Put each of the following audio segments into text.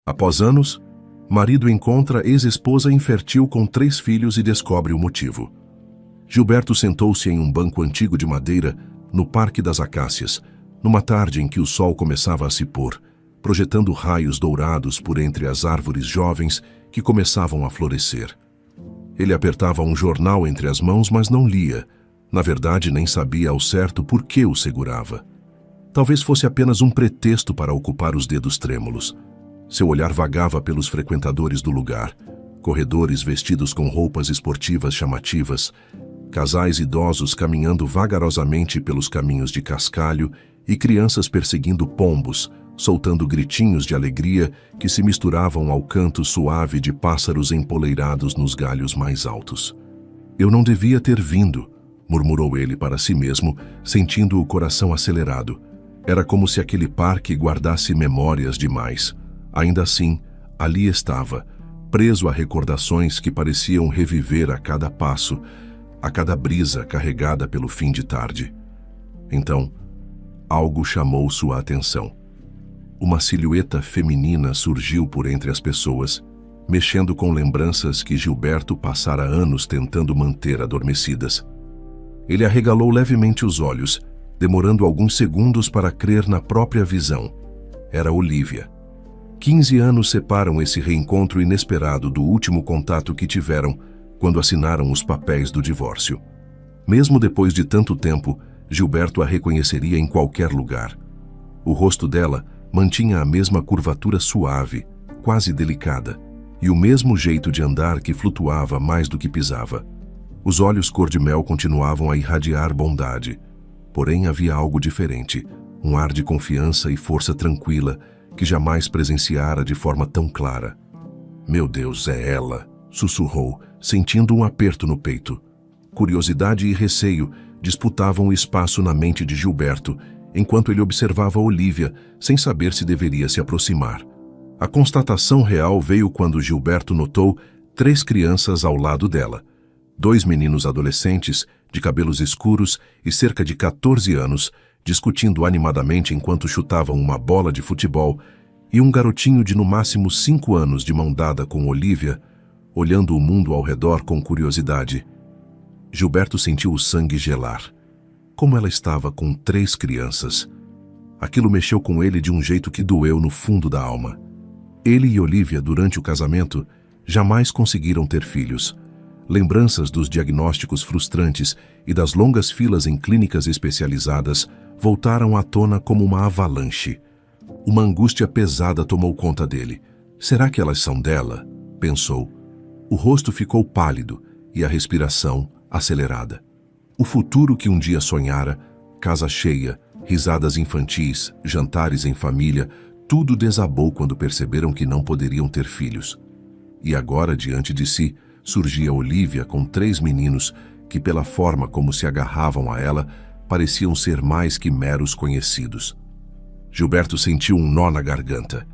Após anos, marido encontra ex-esposa infértil com 3 filhos e descobre o motivo. Gilberto sentou-se em um banco antigo de madeira no Parque das Acácias, numa tarde em que o sol começava a se pôr, projetando raios dourados por entre as árvores jovens que começavam a florescer. Ele apertava um jornal entre as mãos, mas não lia. Na verdade, nem sabia ao certo por que o segurava. Talvez fosse apenas um pretexto para ocupar os dedos trêmulos. Seu olhar vagava pelos frequentadores do lugar, corredores vestidos com roupas esportivas chamativas, casais idosos caminhando vagarosamente pelos caminhos de cascalho e crianças perseguindo pombos, soltando gritinhos de alegria que se misturavam ao canto suave de pássaros empoleirados nos galhos mais altos. "Eu não devia ter vindo", murmurou ele para si mesmo, sentindo o coração acelerado. Era como se aquele parque guardasse memórias demais. Ainda assim, ali estava, preso a recordações que pareciam reviver a cada passo, a cada brisa carregada pelo fim de tarde. Então, algo chamou sua atenção. Uma silhueta feminina surgiu por entre as pessoas, mexendo com lembranças que Gilberto passara anos tentando manter adormecidas. Ele arregalou levemente os olhos, demorando alguns segundos para crer na própria visão. Era Olívia. 15 anos separam esse reencontro inesperado do último contato que tiveram quando assinaram os papéis do divórcio. Mesmo depois de tanto tempo, Gilberto a reconheceria em qualquer lugar. O rosto dela mantinha a mesma curvatura suave, quase delicada, e o mesmo jeito de andar que flutuava mais do que pisava. Os olhos cor-de-mel continuavam a irradiar bondade. Porém, havia algo diferente, um ar de confiança e força tranquila que jamais presenciara de forma tão clara. "Meu Deus, é ela", sussurrou, sentindo um aperto no peito. Curiosidade e receio disputavam o espaço na mente de Gilberto, enquanto ele observava Olívia, sem saber se deveria se aproximar. A constatação real veio quando Gilberto notou 3 crianças ao lado dela. 2 meninos adolescentes, de cabelos escuros e cerca de 14 anos, discutindo animadamente enquanto chutavam uma bola de futebol, e um garotinho de no máximo 5 anos de mão dada com Olívia, olhando o mundo ao redor com curiosidade. Gilberto sentiu o sangue gelar. Como ela estava com 3 crianças. Aquilo mexeu com ele de um jeito que doeu no fundo da alma. Ele e Olívia, durante o casamento, jamais conseguiram ter filhos. Lembranças dos diagnósticos frustrantes e das longas filas em clínicas especializadas voltaram à tona como uma avalanche. Uma angústia pesada tomou conta dele. "Será que elas são dela?", pensou. O rosto ficou pálido e a respiração acelerada. O futuro que um dia sonhara, casa cheia, risadas infantis, jantares em família, tudo desabou quando perceberam que não poderiam ter filhos. E agora, diante de si, surgia Olívia com 3 meninos que, pela forma como se agarravam a ela, pareciam ser mais que meros conhecidos. Gilberto sentiu um nó na garganta.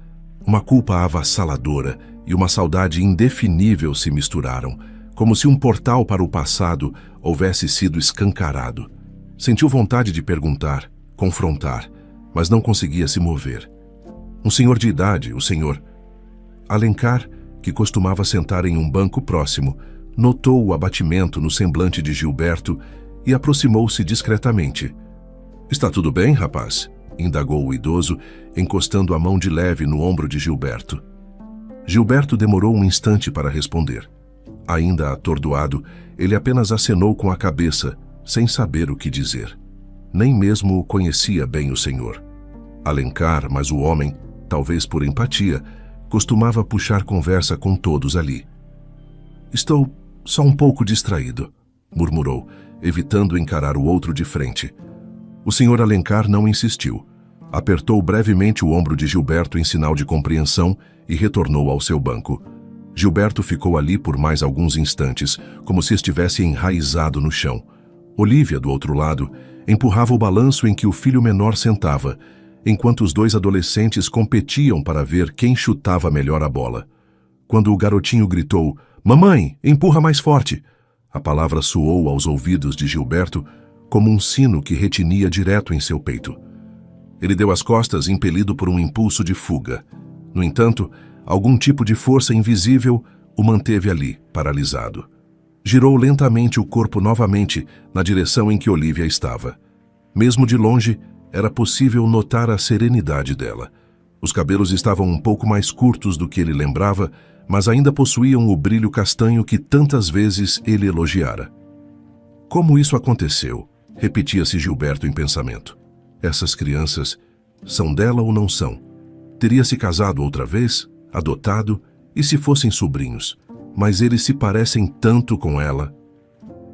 Uma culpa avassaladora e uma saudade indefinível se misturaram, como se um portal para o passado houvesse sido escancarado. Sentiu vontade de perguntar, confrontar, mas não conseguia se mover. Um senhor de idade, o senhor Alencar, que costumava sentar em um banco próximo, notou o abatimento no semblante de Gilberto e aproximou-se discretamente. "Está tudo bem, rapaz?", indagou o idoso, encostando a mão de leve no ombro de Gilberto. Gilberto demorou um instante para responder. Ainda atordoado, ele apenas acenou com a cabeça, sem saber o que dizer. Nem mesmo o conhecia bem o senhor. Alencar, mas o homem, talvez por empatia, costumava puxar conversa com todos ali. "Estou só um pouco distraído", murmurou, evitando encarar o outro de frente. O senhor Alencar não insistiu. Apertou brevemente o ombro de Gilberto em sinal de compreensão e retornou ao seu banco. Gilberto ficou ali por mais alguns instantes, como se estivesse enraizado no chão. Olívia, do outro lado, empurrava o balanço em que o filho menor sentava, enquanto os 2 adolescentes competiam para ver quem chutava melhor a bola. Quando o garotinho gritou, "Mamãe, empurra mais forte!", a palavra soou aos ouvidos de Gilberto como um sino que retinia direto em seu peito. Ele deu as costas, impelido por um impulso de fuga. No entanto, Algum tipo de força invisível o manteve ali, paralisado. Girou lentamente o corpo novamente na direção em que Olivia estava. Mesmo de longe, era possível notar a serenidade dela. Os cabelos estavam um pouco mais curtos do que ele lembrava, mas ainda possuíam o brilho castanho que tantas vezes ele elogiara. Como isso aconteceu? Repetia-se Gilberto em pensamento. Essas crianças são dela ou não são? Teria se casado outra vez? Adotado? E se fossem sobrinhos? Mas eles se parecem tanto com ela.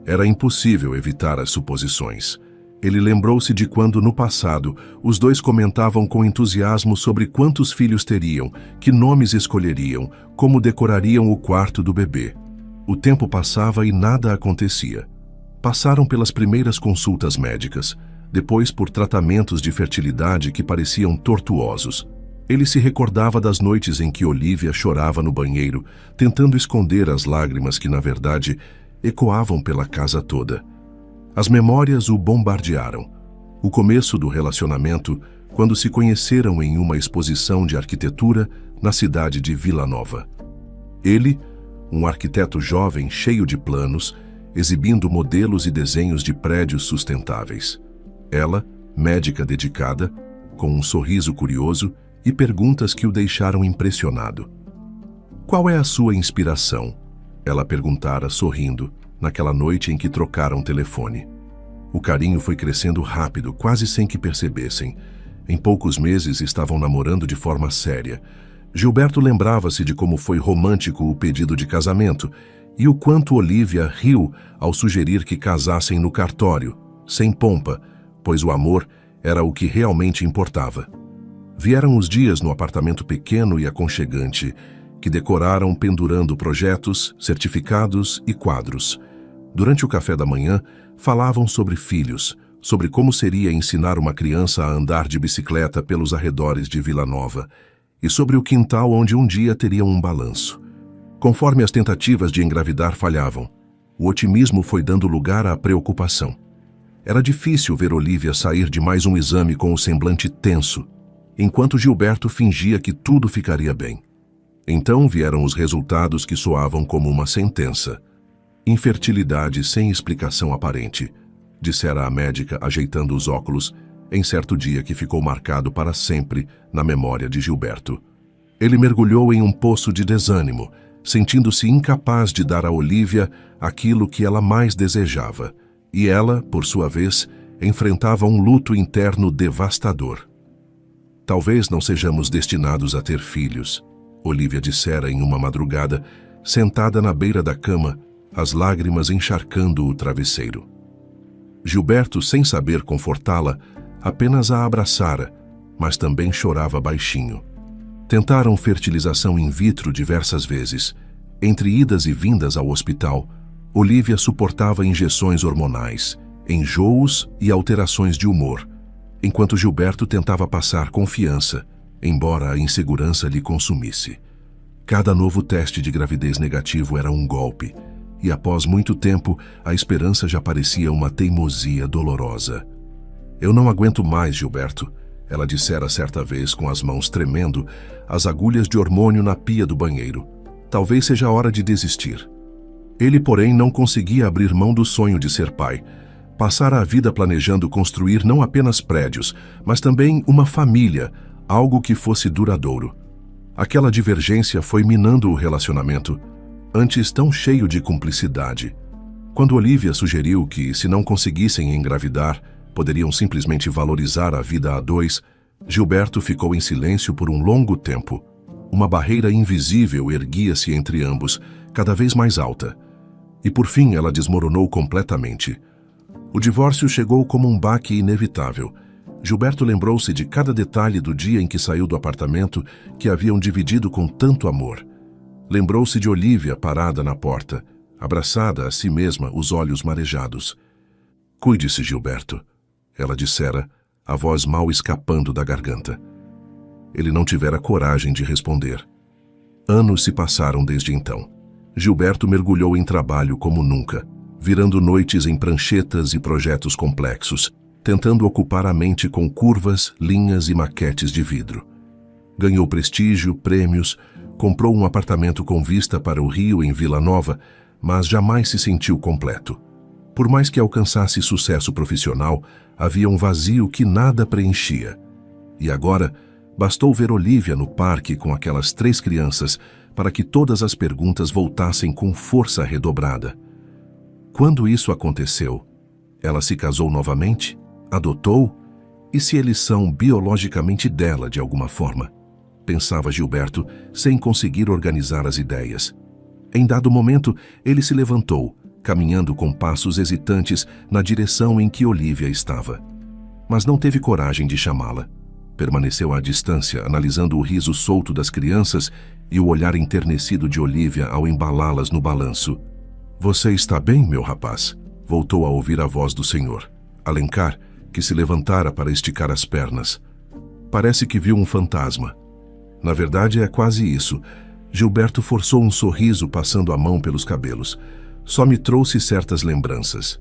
Era impossível evitar as suposições. Ele lembrou-se de quando, no passado, os dois comentavam com entusiasmo sobre quantos filhos teriam, que nomes escolheriam, como decorariam o quarto do bebê. O tempo passava e nada acontecia. Passaram pelas primeiras consultas médicas, depois por tratamentos de fertilidade que pareciam tortuosos. Ele se recordava das noites em que Olivia chorava no banheiro, tentando esconder as lágrimas que, na verdade, ecoavam pela casa toda. As memórias o bombardearam. O começo do relacionamento, quando se conheceram em uma exposição de arquitetura na cidade de Vila Nova. Ele, um arquiteto jovem cheio de planos, exibindo modelos e desenhos de prédios sustentáveis. Ela, médica dedicada, com um sorriso curioso e perguntas que o deixaram impressionado. Qual é a sua inspiração? Ela perguntara sorrindo, naquela noite em que trocaram telefone. O carinho foi crescendo rápido, quase sem que percebessem. Em poucos meses estavam namorando de forma séria. Gilberto lembrava-se de como foi romântico o pedido de casamento e o quanto Olivia riu ao sugerir que casassem no cartório, sem pompa, pois o amor era o que realmente importava. Vieram os dias no apartamento pequeno e aconchegante, que decoraram pendurando projetos, certificados e quadros. Durante o café da manhã, falavam sobre filhos, sobre como seria ensinar uma criança a andar de bicicleta pelos arredores de Vila Nova, e sobre o quintal onde um dia teriam um balanço. Conforme as tentativas de engravidar falhavam, o otimismo foi dando lugar à preocupação. Era difícil ver Olivia sair de mais um exame com o semblante tenso, enquanto Gilberto fingia que tudo ficaria bem. Então vieram os resultados que soavam como uma sentença. Infertilidade sem explicação aparente, dissera a médica ajeitando os óculos, em certo dia que ficou marcado para sempre na memória de Gilberto. Ele mergulhou em um poço de desânimo, sentindo-se incapaz de dar a Olivia aquilo que ela mais desejava, e ela, por sua vez, enfrentava um luto interno devastador. Talvez não sejamos destinados a ter filhos, Olivia dissera em uma madrugada, sentada na beira da cama, as lágrimas encharcando o travesseiro. Gilberto, sem saber confortá-la, apenas a abraçara, mas também chorava baixinho. Tentaram fertilização in vitro diversas vezes. Entre idas e vindas ao hospital, Olivia suportava injeções hormonais, enjoos e alterações de humor, enquanto Gilberto tentava passar confiança, embora a insegurança lhe consumisse. Cada novo teste de gravidez negativo era um golpe, e após muito tempo, a esperança já parecia uma teimosia dolorosa. Eu não aguento mais, Gilberto, ela dissera certa vez com as mãos tremendo, as agulhas de hormônio na pia do banheiro. Talvez seja a hora de desistir. Ele, porém, não conseguia abrir mão do sonho de ser pai. Passara a vida planejando construir não apenas prédios, mas também uma família, algo que fosse duradouro. Aquela divergência foi minando o relacionamento, antes tão cheio de cumplicidade. Quando Olivia sugeriu que, se não conseguissem engravidar, poderiam simplesmente valorizar a vida a dois, Gilberto ficou em silêncio por um longo tempo. Uma barreira invisível erguia-se entre ambos, cada vez mais alta. E por fim ela desmoronou completamente. O divórcio chegou como um baque inevitável. Gilberto lembrou-se de cada detalhe do dia em que saiu do apartamento que haviam dividido com tanto amor. Lembrou-se de Olivia parada na porta, abraçada a si mesma, os olhos marejados. "Cuide-se, Gilberto", ela dissera, a voz mal escapando da garganta. Ele não tivera coragem de responder. Anos se passaram desde então. Gilberto mergulhou em trabalho como nunca, virando noites em pranchetas e projetos complexos, tentando ocupar a mente com curvas, linhas e maquetes de vidro. Ganhou prestígio, prêmios, comprou um apartamento com vista para o rio em Vila Nova, mas jamais se sentiu completo. Por mais que alcançasse sucesso profissional, havia um vazio que nada preenchia. E agora, bastou ver Olivia no parque com aquelas 3 crianças para que todas as perguntas voltassem com força redobrada. Quando isso aconteceu? Ela se casou novamente? Adotou? E se eles são biologicamente dela de alguma forma? Pensava Gilberto, sem conseguir organizar as ideias. Em dado momento, ele se levantou, caminhando com passos hesitantes na direção em que Olivia estava. Mas não teve coragem de chamá-la. Permaneceu à distância, analisando o riso solto das crianças e o olhar enternecido de Olivia ao embalá-las no balanço. "Você está bem, meu rapaz?" Voltou a ouvir a voz do senhor. Alencar, que se levantara para esticar as pernas. Parece que viu um fantasma. Na verdade, é quase isso. Gilberto forçou um sorriso passando a mão pelos cabelos. Só me trouxe certas lembranças.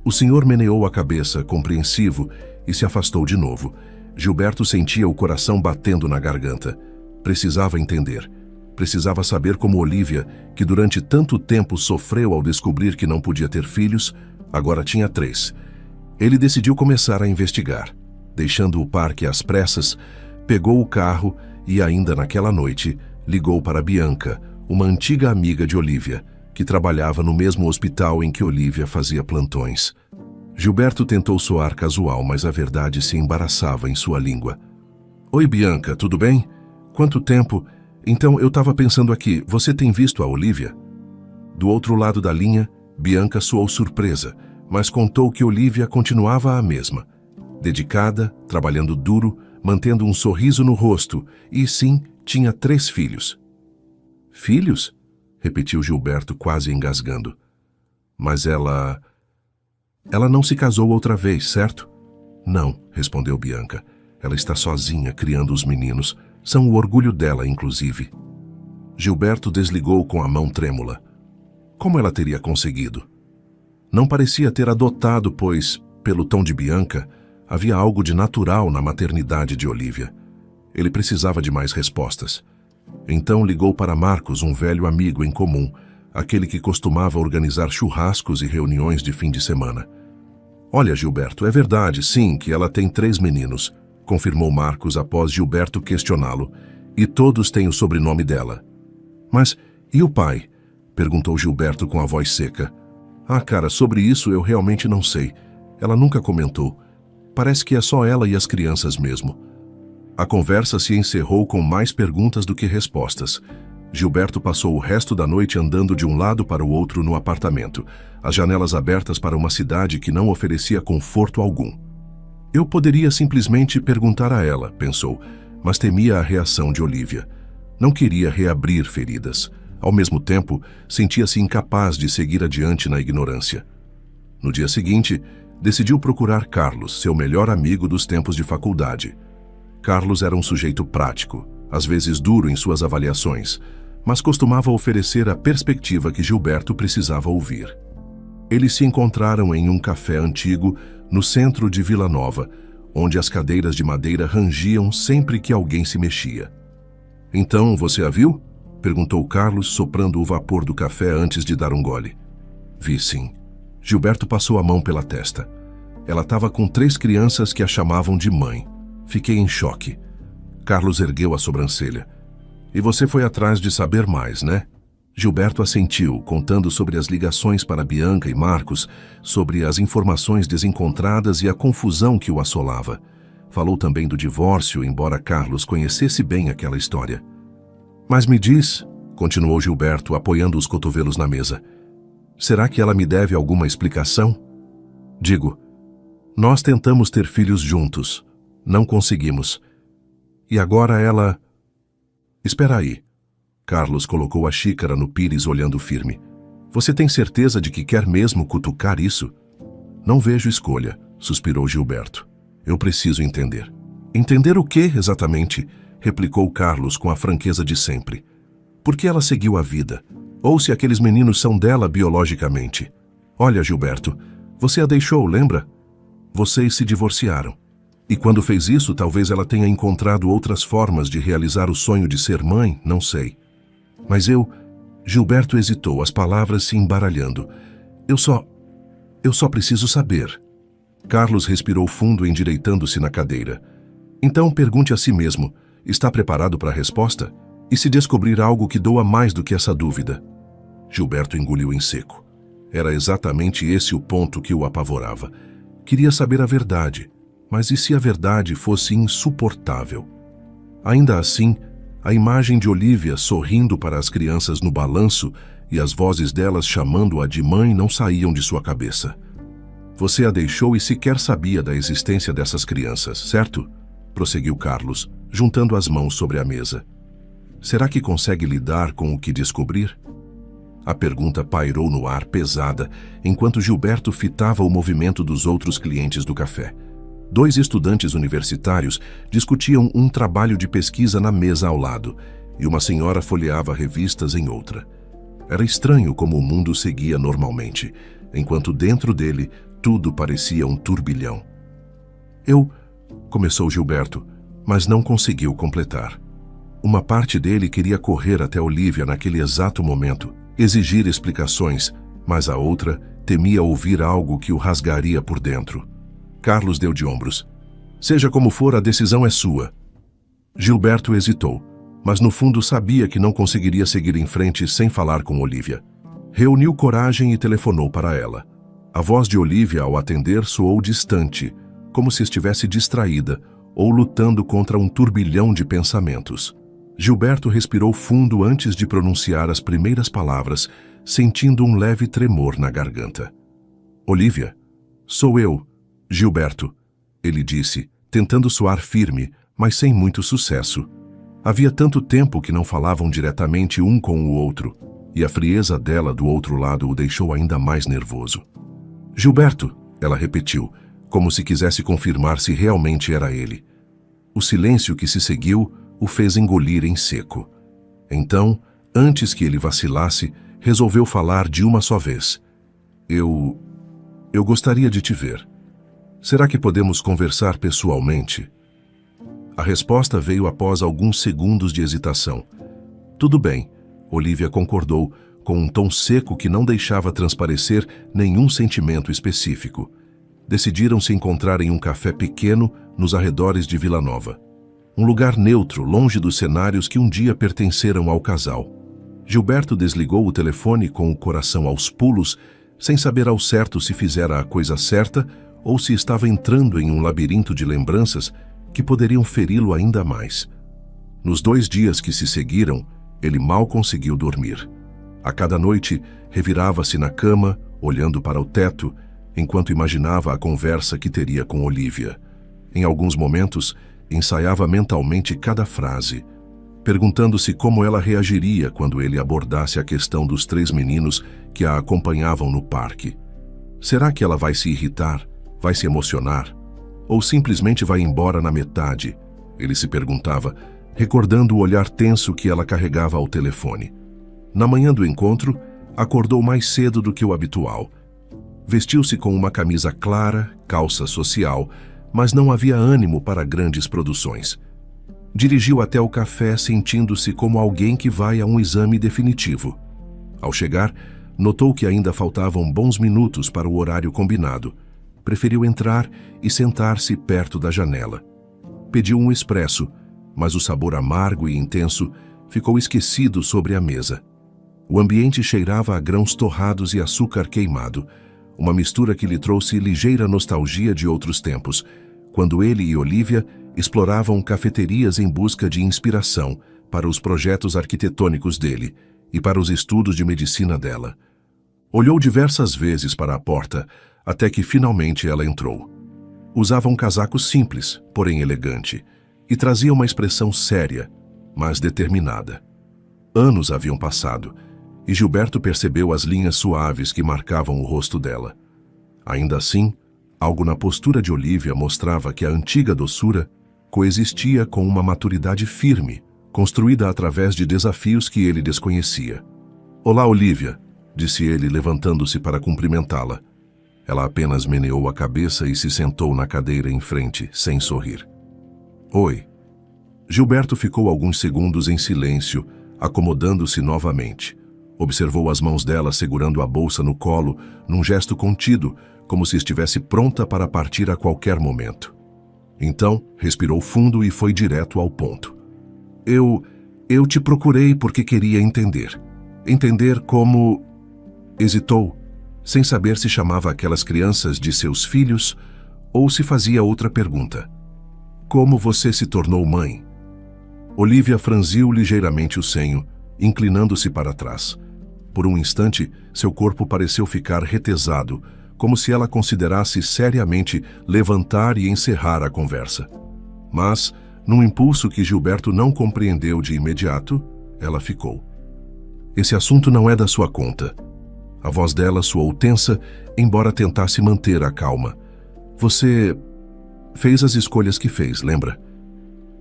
O senhor meneou a cabeça, compreensivo, e se afastou de novo. Gilberto sentia o coração batendo na garganta. Precisava entender. Precisava saber como Olivia, que durante tanto tempo sofreu ao descobrir que não podia ter filhos, agora tinha 3. Ele decidiu começar a investigar. Deixando o parque às pressas, pegou o carro e, ainda naquela noite, ligou para Bianca, uma antiga amiga de Olivia, que trabalhava no mesmo hospital em que Olivia fazia plantões. Gilberto tentou soar casual, mas a verdade se embaraçava em sua língua. "Oi, Bianca, tudo bem? Quanto tempo? Então, eu estava pensando aqui, você tem visto a Olivia?" Do outro lado da linha, Bianca soou surpresa, mas contou que Olivia continuava a mesma. Dedicada, trabalhando duro, mantendo um sorriso no rosto, e sim, tinha 3 filhos. "Filhos?" repetiu Gilberto, quase engasgando. "Mas ela não se casou outra vez, certo?" "Não", respondeu Bianca. "Ela está sozinha, criando os meninos. São o orgulho dela, inclusive." Gilberto desligou com a mão trêmula. Como ela teria conseguido? Não parecia ter adotado, pois, pelo tom de Bianca, havia algo de natural na maternidade de Olivia. Ele precisava de mais respostas. Então ligou para Marcos, um velho amigo em comum, aquele que costumava organizar churrascos e reuniões de fim de semana. "Olha, Gilberto, é verdade, sim, que ela tem 3 meninos", confirmou Marcos após Gilberto questioná-lo, "e todos têm o sobrenome dela." "Mas, e o pai?" perguntou Gilberto com a voz seca. "Ah, cara, sobre isso eu realmente não sei. Ela nunca comentou. Parece que é só ela e as crianças mesmo." A conversa se encerrou com mais perguntas do que respostas. Gilberto passou o resto da noite andando de um lado para o outro no apartamento, as janelas abertas para uma cidade que não oferecia conforto algum. Eu poderia simplesmente perguntar a ela, pensou, mas temia a reação de Olivia. Não queria reabrir feridas. Ao mesmo tempo, sentia-se incapaz de seguir adiante na ignorância. No dia seguinte, decidiu procurar Carlos, seu melhor amigo dos tempos de faculdade. Carlos era um sujeito prático, às vezes duro em suas avaliações, mas costumava oferecer a perspectiva que Gilberto precisava ouvir. Eles se encontraram em um café antigo no centro de Vila Nova, onde as cadeiras de madeira rangiam sempre que alguém se mexia. "Então, você a viu?" perguntou Carlos, soprando o vapor do café antes de dar um gole. "Vi, sim." Gilberto passou a mão pela testa. Ela estava com 3 crianças que a chamavam de mãe. Fiquei em choque. Carlos ergueu a sobrancelha. "E você foi atrás de saber mais, né?" Gilberto assentiu, contando sobre as ligações para Bianca e Marcos, sobre as informações desencontradas e a confusão que o assolava. Falou também do divórcio, embora Carlos conhecesse bem aquela história. "Mas me diz", continuou Gilberto, apoiando os cotovelos na mesa, "será que ela me deve alguma explicação?" "Digo, nós tentamos ter filhos juntos. Não conseguimos. E agora ela..." "Espera aí." Carlos colocou a xícara no pires olhando firme. "Você tem certeza de que quer mesmo cutucar isso?" "Não vejo escolha", suspirou Gilberto. "Eu preciso entender." "Entender o quê, exatamente?" replicou Carlos com a franqueza de sempre. "Por que ela seguiu a vida? Ou se aqueles meninos são dela biologicamente? Olha, Gilberto, você a deixou, lembra? Vocês se divorciaram. E quando fez isso, talvez ela tenha encontrado outras formas de realizar o sonho de ser mãe, não sei. Mas Gilberto hesitou, as palavras se embaralhando. Eu só preciso saber. Carlos respirou fundo, endireitando-se na cadeira. Então pergunte a si mesmo, está preparado para a resposta? E se descobrir algo que doa mais do que essa dúvida? Gilberto engoliu em seco. Era exatamente esse o ponto que o apavorava. Queria saber a verdade, mas e se a verdade fosse insuportável? Ainda assim, a imagem de Olívia sorrindo para as crianças no balanço e as vozes delas chamando-a de mãe não saíam de sua cabeça. Você a deixou e sequer sabia da existência dessas crianças, certo? Prosseguiu Carlos, juntando as mãos sobre a mesa. Será que consegue lidar com o que descobrir? A pergunta pairou no ar pesada, enquanto Gilberto fitava o movimento dos outros clientes do café. 2 estudantes universitários discutiam um trabalho de pesquisa na mesa ao lado, e uma senhora folheava revistas em outra. Era estranho como o mundo seguia normalmente, enquanto dentro dele tudo parecia um turbilhão. Começou Gilberto, mas não conseguiu completar. Uma parte dele queria correr até Olívia naquele exato momento, exigir explicações, mas a outra temia ouvir algo que o rasgaria por dentro. Carlos deu de ombros. Seja como for, a decisão é sua. Gilberto hesitou, mas no fundo sabia que não conseguiria seguir em frente sem falar com Olívia. Reuniu coragem e telefonou para ela. A voz de Olívia ao atender soou distante, como se estivesse distraída ou lutando contra um turbilhão de pensamentos. Gilberto respirou fundo antes de pronunciar as primeiras palavras, sentindo um leve tremor na garganta. Olívia, sou eu, Gilberto, ele disse, tentando soar firme, mas sem muito sucesso. Havia tanto tempo que não falavam diretamente um com o outro, e a frieza dela do outro lado o deixou ainda mais nervoso. Gilberto, ela repetiu, como se quisesse confirmar se realmente era ele. O silêncio que se seguiu o fez engolir em seco. Então, antes que ele vacilasse, resolveu falar de uma só vez. Eu gostaria de te ver. Será que podemos conversar pessoalmente? A resposta veio após alguns segundos de hesitação. Tudo bem, Olívia concordou, com um tom seco que não deixava transparecer nenhum sentimento específico. Decidiram se encontrar em um café pequeno nos arredores de Vila Nova. Um lugar neutro, longe dos cenários que um dia pertenceram ao casal. Gilberto desligou o telefone com o coração aos pulos, sem saber ao certo se fizera a coisa certa ou se estava entrando em um labirinto de lembranças que poderiam feri-lo ainda mais. Nos 2 dias que se seguiram, ele mal conseguiu dormir. A cada noite, revirava-se na cama, olhando para o teto, enquanto imaginava a conversa que teria com Olívia. Em alguns momentos, ensaiava mentalmente cada frase, perguntando-se como ela reagiria quando ele abordasse a questão dos 3 meninos que a acompanhavam no parque. Será que ela vai se irritar, vai se emocionar, ou simplesmente vai embora na metade? Ele se perguntava, recordando o olhar tenso que ela carregava ao telefone. Na manhã do encontro, acordou mais cedo do que o habitual. Vestiu-se com uma camisa clara, calça social, mas não havia ânimo para grandes produções. Dirigiu até o café sentindo-se como alguém que vai a um exame definitivo. Ao chegar, notou que ainda faltavam bons minutos para o horário combinado. Preferiu entrar e sentar-se perto da janela. Pediu um expresso, mas o sabor amargo e intenso ficou esquecido sobre a mesa. O ambiente cheirava a grãos torrados e açúcar queimado, uma mistura que lhe trouxe ligeira nostalgia de outros tempos, quando ele e Olívia exploravam cafeterias em busca de inspiração para os projetos arquitetônicos dele e para os estudos de medicina dela. Olhou diversas vezes para a porta, até que finalmente ela entrou. Usava um casaco simples, porém elegante, e trazia uma expressão séria, mas determinada. Anos haviam passado, e Gilberto percebeu as linhas suaves que marcavam o rosto dela. Ainda assim, algo na postura de Olívia mostrava que a antiga doçura coexistia com uma maturidade firme, construída através de desafios que ele desconhecia. "Olá, Olívia", disse ele, levantando-se para cumprimentá-la. Ela apenas meneou a cabeça e se sentou na cadeira em frente, sem sorrir. "Oi." Gilberto ficou alguns segundos em silêncio, acomodando-se novamente. Observou as mãos dela segurando a bolsa no colo, num gesto contido, como se estivesse pronta para partir a qualquer momento. Então, respirou fundo e foi direto ao ponto. Eu te procurei porque queria entender. Entender como... Hesitou, sem saber se chamava aquelas crianças de seus filhos ou se fazia outra pergunta. Como você se tornou mãe? Olivia franziu ligeiramente o senho, inclinando-se para trás. Por um instante, seu corpo pareceu ficar retesado, como se ela considerasse seriamente levantar e encerrar a conversa. Mas, num impulso que Gilberto não compreendeu de imediato, ela ficou. Esse assunto não é da sua conta. A voz dela soou tensa, embora tentasse manter a calma. Você fez as escolhas que fez, lembra?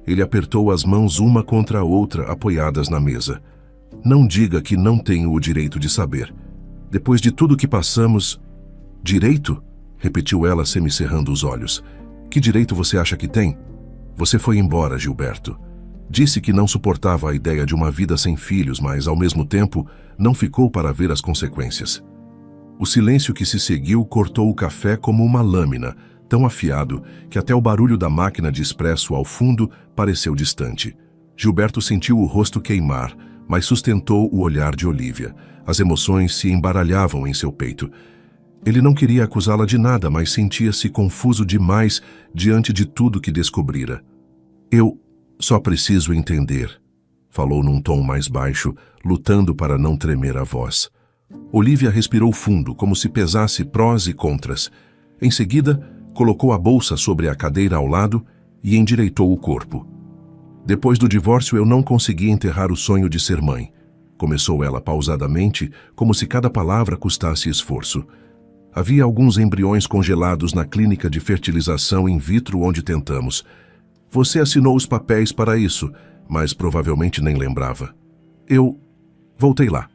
Ele apertou as mãos uma contra a outra, apoiadas na mesa. Não diga que não tenho o direito de saber. Depois de tudo que passamos... Direito? Repetiu ela, semicerrando os olhos. Que direito você acha que tem? Você foi embora, Gilberto. Disse que não suportava a ideia de uma vida sem filhos, mas, ao mesmo tempo, não ficou para ver as consequências. O silêncio que se seguiu cortou o café como uma lâmina, tão afiado que até o barulho da máquina de expresso ao fundo pareceu distante. Gilberto sentiu o rosto queimar, mas sustentou o olhar de Olivia. As emoções se embaralhavam em seu peito. Ele não queria acusá-la de nada, mas sentia-se confuso demais diante de tudo que descobrira. Eu só preciso entender, falou num tom mais baixo, lutando para não tremer a voz. Olivia respirou fundo, como se pesasse prós e contras. Em seguida, colocou a bolsa sobre a cadeira ao lado e endireitou o corpo. Depois do divórcio, eu não consegui enterrar o sonho de ser mãe. Começou ela pausadamente, como se cada palavra custasse esforço. Havia alguns embriões congelados na clínica de fertilização in vitro onde tentamos. Você assinou os papéis para isso, mas provavelmente nem lembrava. Eu voltei lá.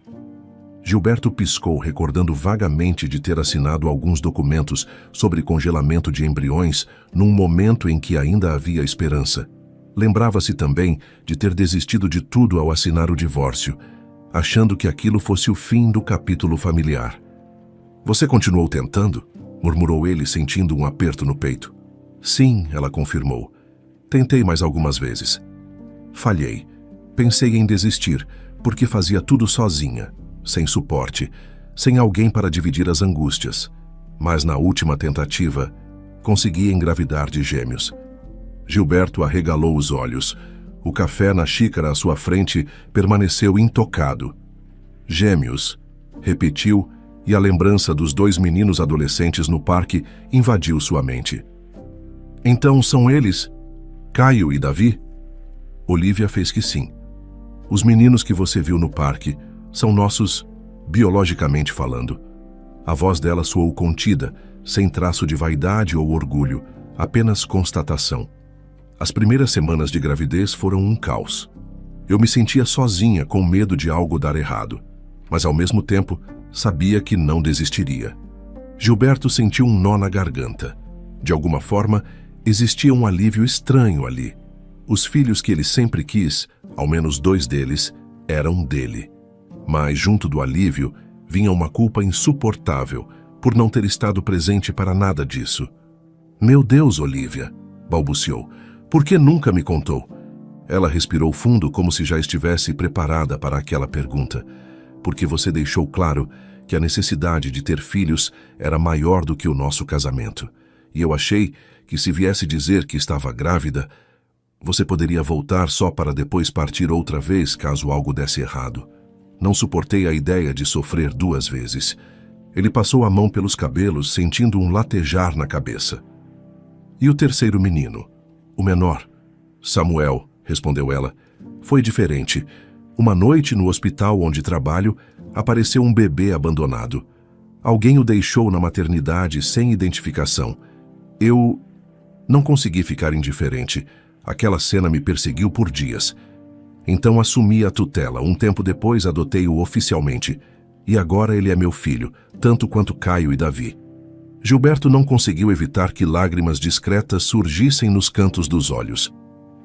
Gilberto piscou, recordando vagamente de ter assinado alguns documentos sobre congelamento de embriões num momento em que ainda havia esperança. Lembrava-se também de ter desistido de tudo ao assinar o divórcio, achando que aquilo fosse o fim do capítulo familiar. Você continuou tentando? Murmurou ele, sentindo um aperto no peito. Sim, ela confirmou. Tentei mais algumas vezes. Falhei. Pensei em desistir, porque fazia tudo sozinha, sem suporte, sem alguém para dividir as angústias. Mas na última tentativa, consegui engravidar de gêmeos. Gilberto arregalou os olhos. O café na xícara à sua frente permaneceu intocado. Gêmeos, repetiu, e a lembrança dos 2 meninos adolescentes no parque invadiu sua mente. Então são eles? Caio e Davi? Olivia fez que sim. Os meninos que você viu no parque são nossos, biologicamente falando. A voz dela soou contida, sem traço de vaidade ou orgulho, apenas constatação. As primeiras semanas de gravidez foram um caos. Eu me sentia sozinha, com medo de algo dar errado, mas ao mesmo tempo sabia que não desistiria. Gilberto sentiu um nó na garganta. De alguma forma, existia um alívio estranho ali. Os filhos que ele sempre quis, ao menos 2 deles, eram dele. Mas, junto do alívio, vinha uma culpa insuportável por não ter estado presente para nada disso. Meu Deus, Olivia, balbuciou, por que nunca me contou? Ela respirou fundo, como se já estivesse preparada para aquela pergunta. Porque você deixou claro que a necessidade de ter filhos era maior do que o nosso casamento. E eu achei que se viesse dizer que estava grávida, você poderia voltar só para depois partir outra vez caso algo desse errado. Não suportei a ideia de sofrer 2 vezes. Ele passou a mão pelos cabelos, sentindo um latejar na cabeça. E o terceiro menino? O menor? Samuel, respondeu ela. Foi diferente. Uma noite, no hospital onde trabalho, apareceu um bebê abandonado. Alguém o deixou na maternidade sem identificação. Eu não consegui ficar indiferente. Aquela cena me perseguiu por dias. Então assumi a tutela. Um tempo depois adotei-o oficialmente. E agora ele é meu filho, tanto quanto Caio e Davi. Gilberto não conseguiu evitar que lágrimas discretas surgissem nos cantos dos olhos.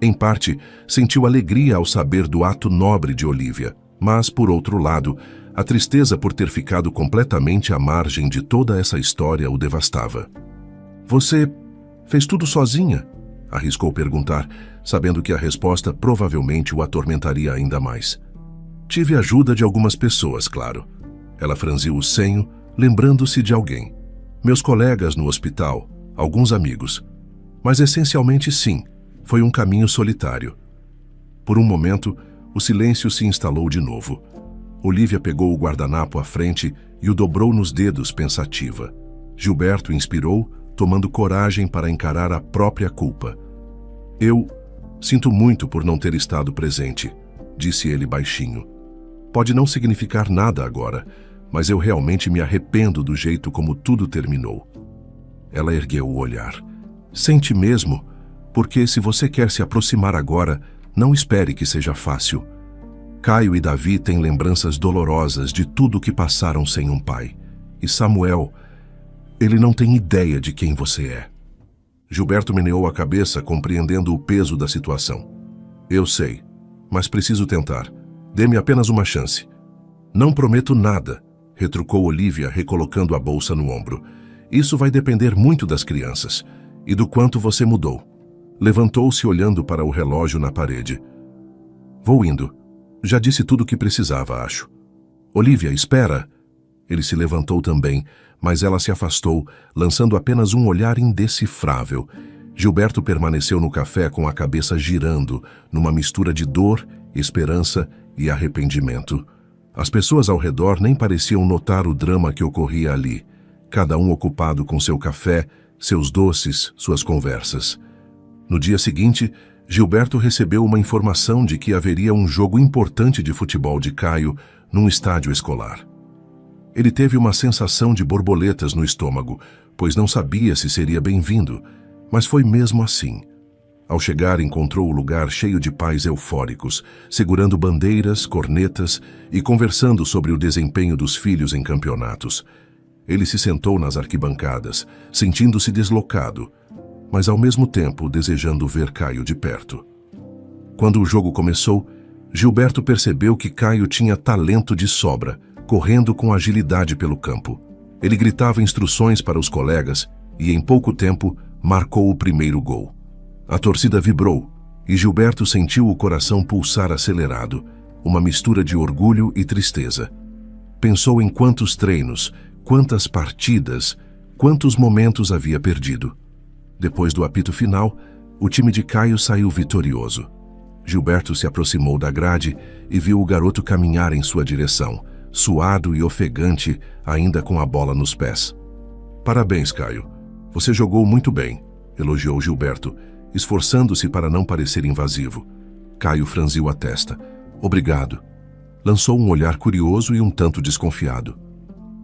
Em parte, sentiu alegria ao saber do ato nobre de Olivia, mas, por outro lado, a tristeza por ter ficado completamente à margem de toda essa história o devastava. Você fez tudo sozinha? Arriscou perguntar, sabendo que a resposta provavelmente o atormentaria ainda mais. Tive a ajuda de algumas pessoas, claro. Ela franziu o senho, lembrando-se de alguém. Meus colegas no hospital, alguns amigos. Mas essencialmente sim, foi um caminho solitário. Por um momento, o silêncio se instalou de novo. Olivia pegou o guardanapo à frente e o dobrou nos dedos, pensativa. Gilberto inspirou, tomando coragem para encarar a própria culpa. Eu sinto muito por não ter estado presente, disse ele baixinho. Pode não significar nada agora, mas eu realmente me arrependo do jeito como tudo terminou. Ela ergueu o olhar. Sente mesmo? Porque se você quer se aproximar agora, não espere que seja fácil. Caio e Davi têm lembranças dolorosas de tudo o que passaram sem um pai. E Samuel, ele não tem ideia de quem você é. Gilberto meneou a cabeça, compreendendo o peso da situação. Eu sei, mas preciso tentar. Dê-me apenas uma chance. Não prometo nada, retrucou Olivia, recolocando a bolsa no ombro. Isso vai depender muito das crianças e do quanto você mudou. Levantou-se olhando para o relógio na parede. Vou indo. Já disse tudo o que precisava, acho. Olivia, espera. Ele se levantou também, mas ela se afastou, lançando apenas um olhar indecifrável. Gilberto permaneceu no café com a cabeça girando, numa mistura de dor, esperança e arrependimento. As pessoas ao redor nem pareciam notar o drama que ocorria ali, cada um ocupado com seu café, seus doces, suas conversas. No dia seguinte, Gilberto recebeu uma informação de que haveria um jogo importante de futebol de Caio num estádio escolar. Ele teve uma sensação de borboletas no estômago, pois não sabia se seria bem-vindo, mas foi mesmo assim. Ao chegar, encontrou o lugar cheio de pais eufóricos, segurando bandeiras, cornetas e conversando sobre o desempenho dos filhos em campeonatos. Ele se sentou nas arquibancadas, sentindo-se deslocado, mas ao mesmo tempo desejando ver Caio de perto. Quando o jogo começou, Gilberto percebeu que Caio tinha talento de sobra, correndo com agilidade pelo campo. Ele gritava instruções para os colegas e, em pouco tempo, marcou o primeiro gol. A torcida vibrou e Gilberto sentiu o coração pulsar acelerado, uma mistura de orgulho e tristeza. Pensou em quantos treinos, quantas partidas, quantos momentos havia perdido. Depois do apito final, o time de Caio saiu vitorioso. Gilberto se aproximou da grade e viu o garoto caminhar em sua direção, suado e ofegante, ainda com a bola nos pés. Parabéns, Caio. Você jogou muito bem, elogiou Gilberto, esforçando-se para não parecer invasivo. Caio franziu a testa. Obrigado. Lançou um olhar curioso e um tanto desconfiado.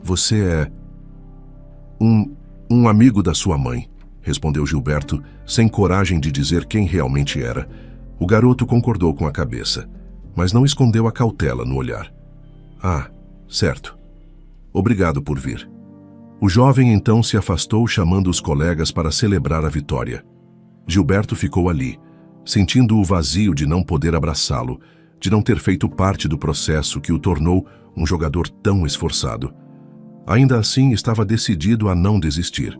Você é... um amigo da sua mãe, respondeu Gilberto, sem coragem de dizer quem realmente era. O garoto concordou com a cabeça, mas não escondeu a cautela no olhar. Ah, certo. Obrigado por vir. O jovem então se afastou, chamando os colegas para celebrar a vitória. Gilberto ficou ali, sentindo o vazio de não poder abraçá-lo, de não ter feito parte do processo que o tornou um jogador tão esforçado. Ainda assim, estava decidido a não desistir.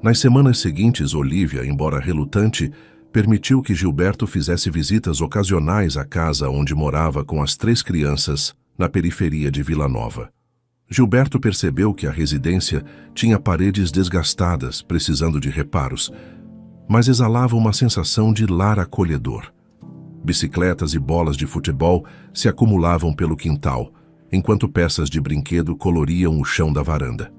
Nas semanas seguintes, Olivia, embora relutante, permitiu que Gilberto fizesse visitas ocasionais à casa onde morava com as 3 crianças, na periferia de Vila Nova. Gilberto percebeu que a residência tinha paredes desgastadas, precisando de reparos, mas exalava uma sensação de lar acolhedor. Bicicletas e bolas de futebol se acumulavam pelo quintal, enquanto peças de brinquedo coloriam o chão da varanda.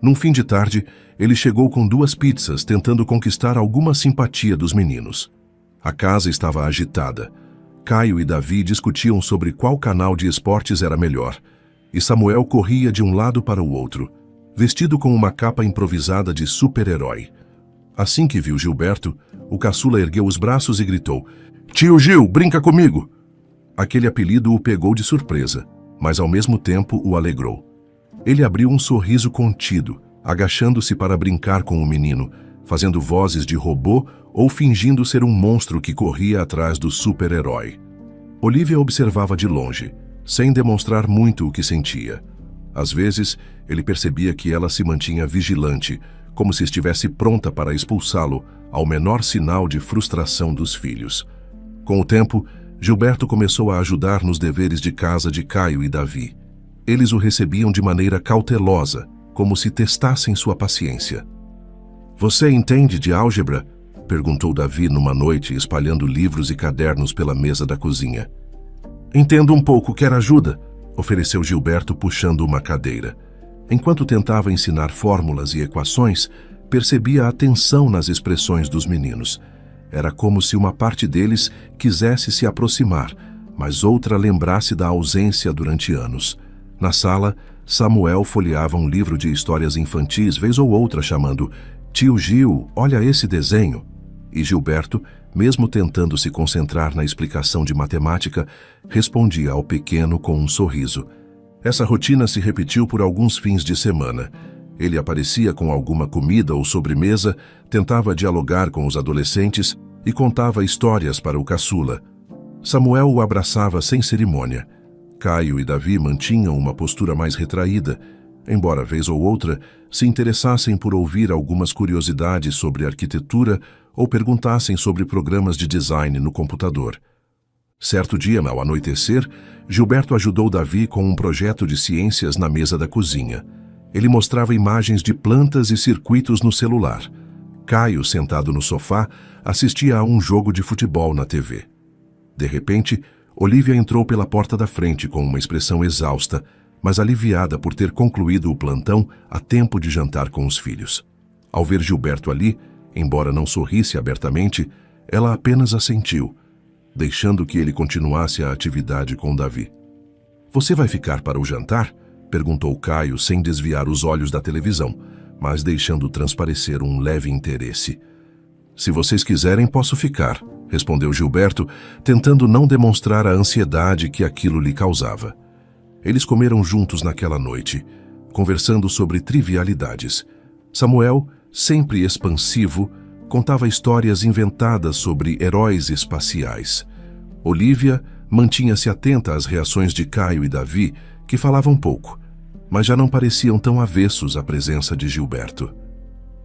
Num fim de tarde, ele chegou com 2 pizzas, tentando conquistar alguma simpatia dos meninos. A casa estava agitada. Caio e Davi discutiam sobre qual canal de esportes era melhor, e Samuel corria de um lado para o outro, vestido com uma capa improvisada de super-herói. Assim que viu Gilberto, o caçula ergueu os braços e gritou: "Tio Gil, brinca comigo!" Aquele apelido o pegou de surpresa, mas ao mesmo tempo o alegrou. Ele abriu um sorriso contido, agachando-se para brincar com o menino, fazendo vozes de robô ou fingindo ser um monstro que corria atrás do super-herói. Olivia observava de longe, sem demonstrar muito o que sentia. Às vezes, ele percebia que ela se mantinha vigilante, como se estivesse pronta para expulsá-lo ao menor sinal de frustração dos filhos. Com o tempo, Gilberto começou a ajudar nos deveres de casa de Caio e Davi. Eles o recebiam de maneira cautelosa, como se testassem sua paciência. "Você entende de álgebra?" perguntou Davi numa noite, espalhando livros e cadernos pela mesa da cozinha. "Entendo um pouco, quer ajuda?" ofereceu Gilberto, puxando uma cadeira. Enquanto tentava ensinar fórmulas e equações, percebia a tensão nas expressões dos meninos. Era como se uma parte deles quisesse se aproximar, mas outra lembrasse da ausência durante anos. Na sala, Samuel folheava um livro de histórias infantis, vez ou outra chamando: "Tio Gil, olha esse desenho." E Gilberto, mesmo tentando se concentrar na explicação de matemática, respondia ao pequeno com um sorriso. Essa rotina se repetiu por alguns fins de semana. Ele aparecia com alguma comida ou sobremesa, tentava dialogar com os adolescentes e contava histórias para o caçula. Samuel o abraçava sem cerimônia. Caio e Davi mantinham uma postura mais retraída, embora vez ou outra se interessassem por ouvir algumas curiosidades sobre arquitetura ou perguntassem sobre programas de design no computador. Certo dia, ao anoitecer, Gilberto ajudou Davi com um projeto de ciências na mesa da cozinha. Ele mostrava imagens de plantas e circuitos no celular. Caio, sentado no sofá, assistia a um jogo de futebol na TV. De repente, Olivia entrou pela porta da frente com uma expressão exausta, mas aliviada por ter concluído o plantão a tempo de jantar com os filhos. Ao ver Gilberto ali, embora não sorrisse abertamente, ela apenas assentiu, deixando que ele continuasse a atividade com Davi. "Você vai ficar para o jantar?" perguntou Caio sem desviar os olhos da televisão, mas deixando transparecer um leve interesse. "Se vocês quiserem, posso ficar", respondeu Gilberto, tentando não demonstrar a ansiedade que aquilo lhe causava. Eles comeram juntos naquela noite, conversando sobre trivialidades. Samuel, sempre expansivo, contava histórias inventadas sobre heróis espaciais. Olivia mantinha-se atenta às reações de Caio e Davi, que falavam pouco, mas já não pareciam tão avessos à presença de Gilberto.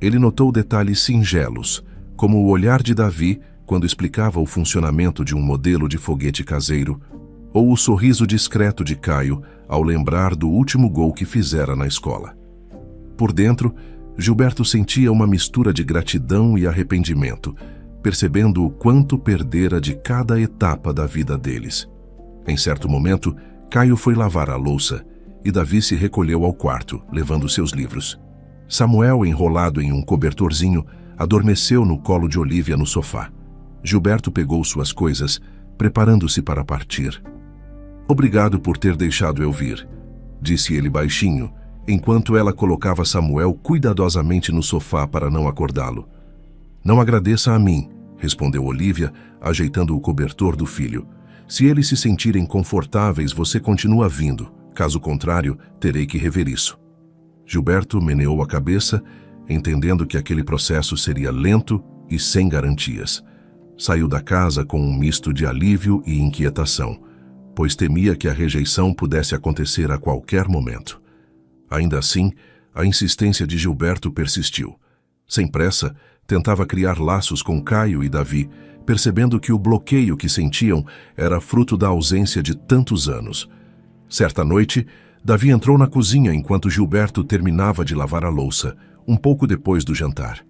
Ele notou detalhes singelos, como o olhar de Davi quando explicava o funcionamento de um modelo de foguete caseiro, ou o sorriso discreto de Caio ao lembrar do último gol que fizera na escola. Por dentro, Gilberto sentia uma mistura de gratidão e arrependimento, percebendo o quanto perdera de cada etapa da vida deles. Em certo momento, Caio foi lavar a louça e Davi se recolheu ao quarto, levando seus livros. Samuel, enrolado em um cobertorzinho, adormeceu no colo de Olivia no sofá. Gilberto pegou suas coisas, preparando-se para partir. "Obrigado por ter deixado eu vir", disse ele baixinho, enquanto ela colocava Samuel cuidadosamente no sofá para não acordá-lo. "Não agradeça a mim", respondeu Olivia, ajeitando o cobertor do filho. "Se eles se sentirem confortáveis, você continua vindo. Caso contrário, terei que rever isso." Gilberto meneou a cabeça, entendendo que aquele processo seria lento e sem garantias. Saiu da casa com um misto de alívio e inquietação, pois temia que a rejeição pudesse acontecer a qualquer momento. Ainda assim, a insistência de Gilberto persistiu. Sem pressa, tentava criar laços com Caio e Davi, percebendo que o bloqueio que sentiam era fruto da ausência de tantos anos. Certa noite, Davi entrou na cozinha enquanto Gilberto terminava de lavar a louça, um pouco depois do jantar.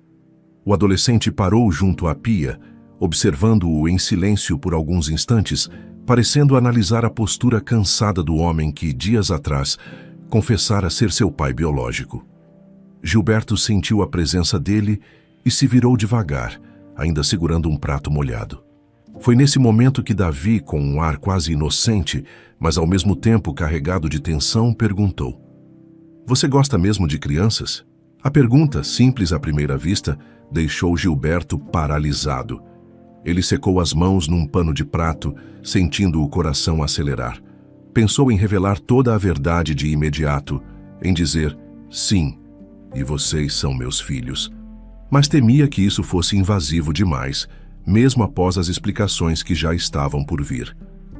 O adolescente parou junto à pia, observando-o em silêncio por alguns instantes, parecendo analisar a postura cansada do homem que, dias atrás, confessara ser seu pai biológico. Gilberto sentiu a presença dele e se virou devagar, ainda segurando um prato molhado. Foi nesse momento que Davi, com um ar quase inocente, mas ao mesmo tempo carregado de tensão, perguntou: "Você gosta mesmo de crianças?" A pergunta, simples à primeira vista, deixou Gilberto paralisado. Ele secou as mãos num pano de prato, sentindo o coração acelerar. Pensou em revelar toda a verdade de imediato, em dizer: "Sim, e vocês são meus filhos." mas temia que isso fosse invasivo demais, mesmo após as explicações que já estavam por vir.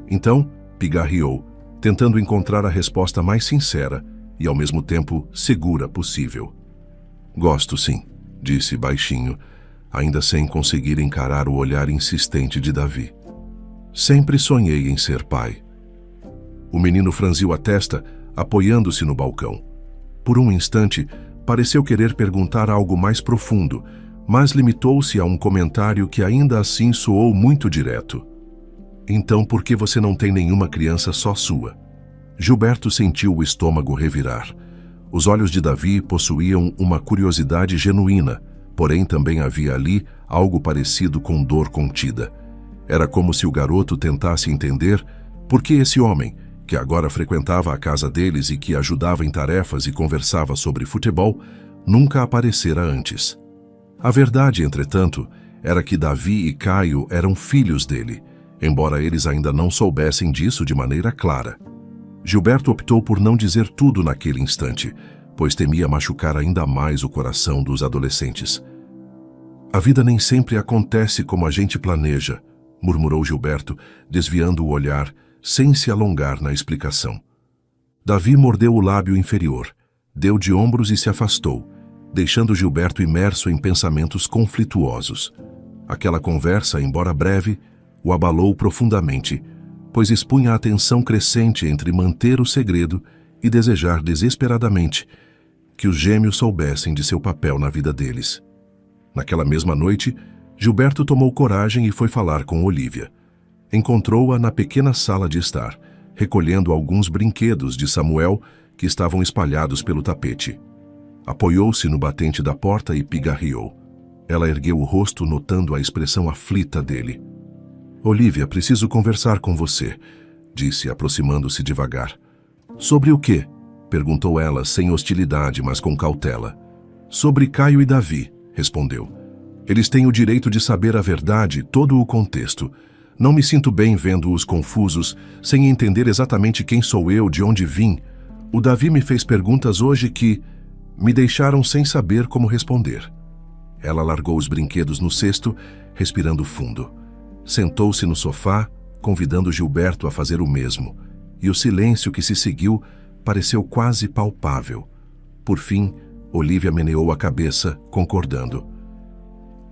Então, pigarreou, tentando encontrar a resposta mais sincera e, ao mesmo tempo, segura possível. Gosto sim, disse baixinho, ainda sem conseguir encarar o olhar insistente de Davi. Sempre sonhei em ser pai. O menino franziu a testa, apoiando-se no balcão. Por um instante, pareceu querer perguntar algo mais profundo, mas limitou-se a um comentário que ainda assim soou muito direto. Então, por que você não tem nenhuma criança só sua? Gilberto sentiu o estômago revirar. Os olhos de Davi possuíam uma curiosidade genuína, porém também havia ali algo parecido com dor contida. Era como se o garoto tentasse entender por que esse homem, que agora frequentava a casa deles e que ajudava em tarefas e conversava sobre futebol, nunca aparecera antes. A verdade, entretanto, era que Davi e Caio eram filhos dele, embora eles ainda não soubessem disso de maneira clara. Gilberto optou por não dizer tudo naquele instante, pois temia machucar ainda mais o coração dos adolescentes. A vida nem sempre acontece como a gente planeja, murmurou Gilberto, desviando o olhar, sem se alongar na explicação. Davi mordeu o lábio inferior, deu de ombros e se afastou, deixando Gilberto imerso em pensamentos conflituosos. Aquela conversa, embora breve, o abalou profundamente, pois expunha a tensão crescente entre manter o segredo e desejar desesperadamente que os gêmeos soubessem de seu papel na vida deles. Naquela mesma noite, Gilberto tomou coragem e foi falar com Olívia. Encontrou-a na pequena sala de estar, recolhendo alguns brinquedos de Samuel que estavam espalhados pelo tapete. Apoiou-se no batente da porta e pigarreou. Ela ergueu o rosto, notando a expressão aflita dele. Olívia, preciso conversar com você, disse, aproximando-se devagar. Sobre o quê? Perguntou ela, sem hostilidade, mas com cautela. Sobre Caio e Davi, respondeu. Eles têm o direito de saber a verdade, todo o contexto. Não me sinto bem vendo-os confusos, sem entender exatamente quem sou eu, de onde vim. O Davi me fez perguntas hoje que me deixaram sem saber como responder. Ela largou os brinquedos no cesto, respirando fundo. Sentou-se no sofá, convidando Gilberto a fazer o mesmo, e o silêncio que se seguiu pareceu quase palpável. Por fim, Olívia meneou a cabeça, concordando.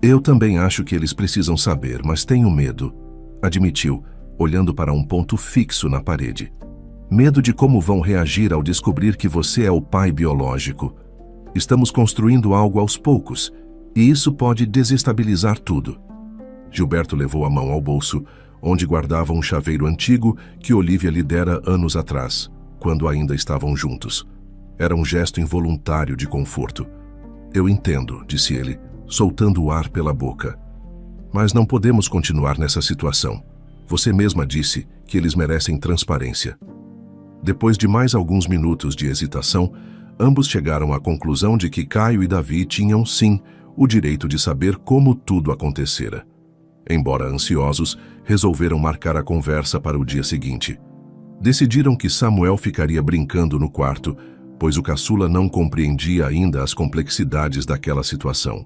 Eu também acho que eles precisam saber, mas tenho medo, admitiu, olhando para um ponto fixo na parede. Medo de como vão reagir ao descobrir que você é o pai biológico. Estamos construindo algo aos poucos, e isso pode desestabilizar tudo. Gilberto levou a mão ao bolso, onde guardava um chaveiro antigo que Olívia lhe dera anos atrás, quando ainda estavam juntos. Era um gesto involuntário de conforto. Eu entendo, disse ele, soltando o ar pela boca. Mas não podemos continuar nessa situação. Você mesma disse que eles merecem transparência. Depois de mais alguns minutos de hesitação, ambos chegaram à conclusão de que Caio e Davi tinham, sim, o direito de saber como tudo acontecera. Embora ansiosos, resolveram marcar a conversa para o dia seguinte. Decidiram que Samuel ficaria brincando no quarto, pois o caçula não compreendia ainda as complexidades daquela situação.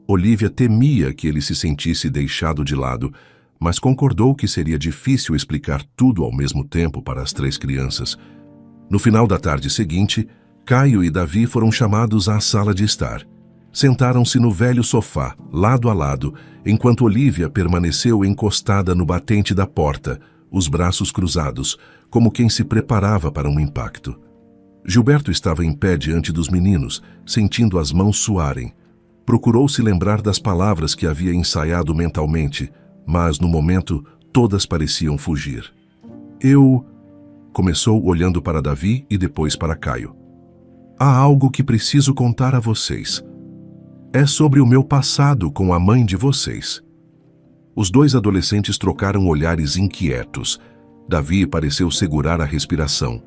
Olívia temia que ele se sentisse deixado de lado, mas concordou que seria difícil explicar tudo ao mesmo tempo para as 3 crianças. No final da tarde seguinte, Caio e Davi foram chamados à sala de estar. Sentaram-se no velho sofá, lado a lado, enquanto Olívia permaneceu encostada no batente da porta, os braços cruzados, como quem se preparava para um impacto. Gilberto estava em pé diante dos meninos, sentindo as mãos suarem. Procurou se lembrar das palavras que havia ensaiado mentalmente, mas, no momento, todas pareciam fugir. Começou olhando para Davi e depois para Caio. Há algo que preciso contar a vocês. É sobre o meu passado com a mãe de vocês. Os 2 adolescentes trocaram olhares inquietos. Davi pareceu segurar a respiração.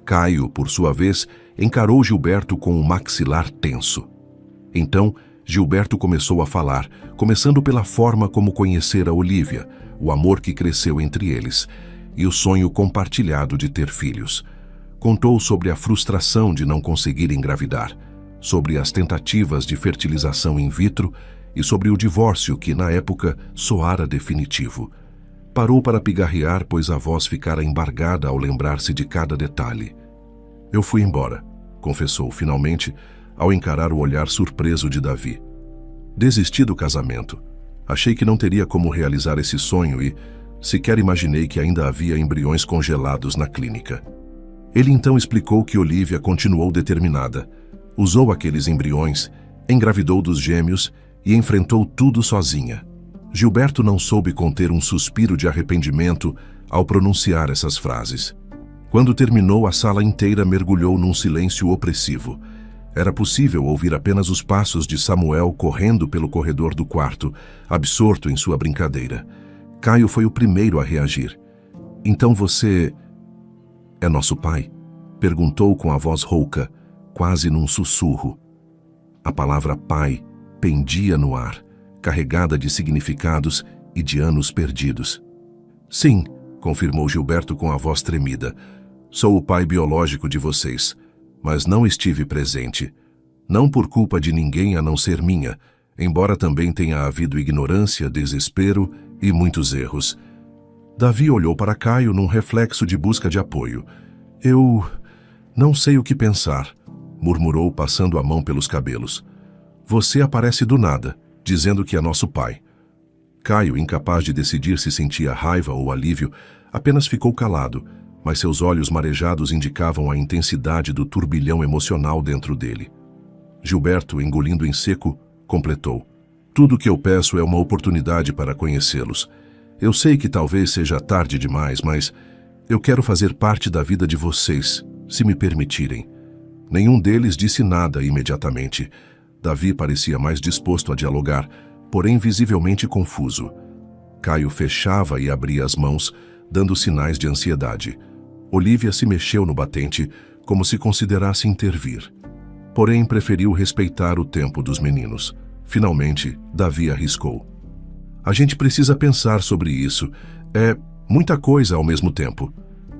Caio, por sua vez, encarou Gilberto com o maxilar tenso. Então, Gilberto começou a falar, começando pela forma como conhecera Olívia, o amor que cresceu entre eles, e o sonho compartilhado de ter filhos. Contou sobre a frustração de não conseguir engravidar, sobre as tentativas de fertilização in vitro e sobre o divórcio que, na época, soara definitivo. Parou para pigarrear, pois a voz ficara embargada ao lembrar-se de cada detalhe. Eu fui embora, confessou finalmente, ao encarar o olhar surpreso de Davi. Desisti do casamento. Achei que não teria como realizar esse sonho e sequer imaginei que ainda havia embriões congelados na clínica. Ele então explicou que Olívia continuou determinada. Usou aqueles embriões, engravidou dos gêmeos e enfrentou tudo sozinha. Gilberto não soube conter um suspiro de arrependimento ao pronunciar essas frases. Quando terminou, a sala inteira mergulhou num silêncio opressivo. Era possível ouvir apenas os passos de Samuel correndo pelo corredor do quarto, absorto em sua brincadeira. Caio foi o primeiro a reagir. Então você é nosso pai? Perguntou com a voz rouca, quase num sussurro. A palavra pai pendia no ar, carregada de significados e de anos perdidos. Sim, confirmou Gilberto com a voz tremida. Sou o pai biológico de vocês, mas não estive presente. Não por culpa de ninguém a não ser minha, embora também tenha havido ignorância, desespero e muitos erros. Davi olhou para Caio num reflexo de busca de apoio. Eu não sei o que pensar, murmurou passando a mão pelos cabelos. Você aparece do nada, dizendo que é nosso pai. Caio, incapaz de decidir se sentia raiva ou alívio, apenas ficou calado, mas seus olhos marejados indicavam a intensidade do turbilhão emocional dentro dele. Gilberto, engolindo em seco, completou. Tudo o que eu peço é uma oportunidade para conhecê-los. Eu sei que talvez seja tarde demais, mas eu quero fazer parte da vida de vocês, se me permitirem. Nenhum deles disse nada imediatamente. Davi parecia mais disposto a dialogar, porém visivelmente confuso. Caio fechava e abria as mãos, dando sinais de ansiedade. Olívia se mexeu no batente, como se considerasse intervir. Porém, preferiu respeitar o tempo dos meninos. Finalmente, Davi arriscou. A gente precisa pensar sobre isso. É muita coisa ao mesmo tempo.